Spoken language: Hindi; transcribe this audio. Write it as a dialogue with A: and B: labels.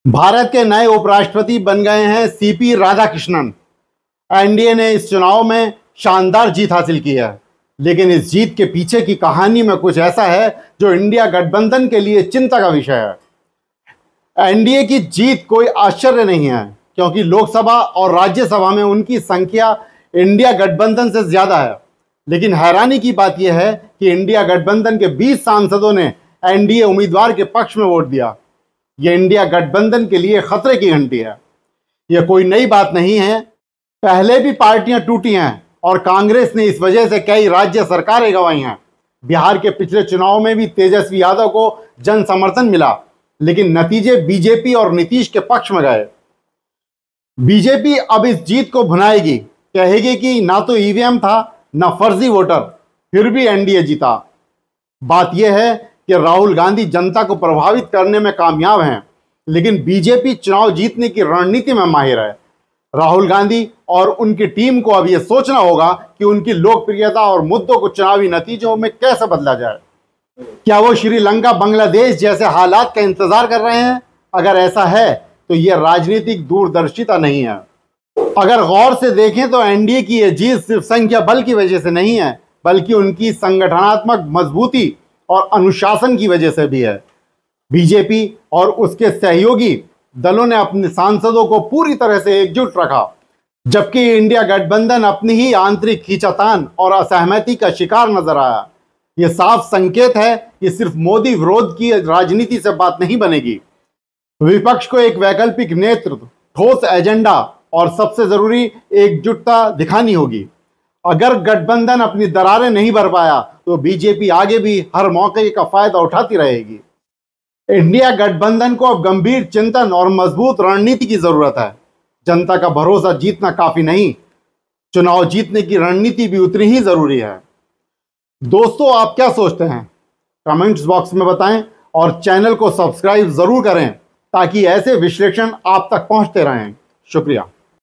A: भारत के नए उपराष्ट्रपति बन गए हैं सीपी राधाकृष्णन। एनडीए ने इस चुनाव में शानदार जीत हासिल की है, लेकिन इस जीत के पीछे की कहानी में कुछ ऐसा है जो इंडिया गठबंधन के लिए चिंता का विषय है। एनडीए की जीत कोई आश्चर्य नहीं है, क्योंकि लोकसभा और राज्यसभा में उनकी संख्या इंडिया गठबंधन से ज्यादा है। लेकिन हैरानी की बात यह है कि इंडिया गठबंधन के 20 सांसदों ने एनडीए उम्मीदवार के पक्ष में वोट दिया। यह इंडिया गठबंधन के लिए खतरे की घंटी है। यह कोई नई बात नहीं है, पहले भी पार्टियां टूटी हैं और कांग्रेस ने इस वजह से कई राज्य सरकारें गंवाई हैं। बिहार के पिछले चुनाव में भी तेजस्वी यादव को जन समर्थन मिला, लेकिन नतीजे बीजेपी और नीतीश के पक्ष में गए। बीजेपी अब इस जीत को भुनाएगी, कहेगी कि ना तो ईवीएम था ना फर्जी वोटर, फिर भी एनडीए जीता। बात यह है कि राहुल गांधी जनता को प्रभावित करने में कामयाब हैं, लेकिन बीजेपी चुनाव जीतने की रणनीति में माहिर है। राहुल गांधी और उनकी टीम को अब यह सोचना होगा कि उनकी लोकप्रियता और मुद्दों को चुनावी नतीजों में कैसे बदला जाए। क्या वो श्रीलंका, बांग्लादेश जैसे हालात का इंतजार कर रहे हैं? अगर ऐसा है तो यह राजनीतिक दूरदर्शिता नहीं है। अगर गौर से देखें तो एनडीए की यह जीत सिर्फ संख्या बल की वजह से नहीं है, बल्कि उनकी संगठनात्मक मजबूती और अनुशासन की वजह से भी है। बीजेपी और उसके सहयोगी दलों ने अपने सांसदों को पूरी तरह से एकजुट रखा, जबकि इंडिया गठबंधन अपनी ही आंतरिक खींचातान और असहमति का शिकार नजर आया। यह साफ संकेत है कि सिर्फ मोदी विरोध की राजनीति से बात नहीं बनेगी। विपक्ष को एक वैकल्पिक नेतृत्व, ठोस एजेंडा और सबसे जरूरी एकजुटता दिखानी होगी। अगर गठबंधन अपनी दरारें नहीं भर पाया तो बीजेपी आगे भी हर मौके का फायदा उठाती रहेगी। इंडिया गठबंधन को अब गंभीर चिंतन और मजबूत रणनीति की जरूरत है। जनता का भरोसा जीतना काफी नहीं, चुनाव जीतने की रणनीति भी उतनी ही जरूरी है। दोस्तों, आप क्या सोचते हैं? कमेंट्स बॉक्स में बताएं और चैनल को सब्सक्राइब जरूर करें ताकि ऐसे विश्लेषण आप तक पहुंचते रहें। शुक्रिया।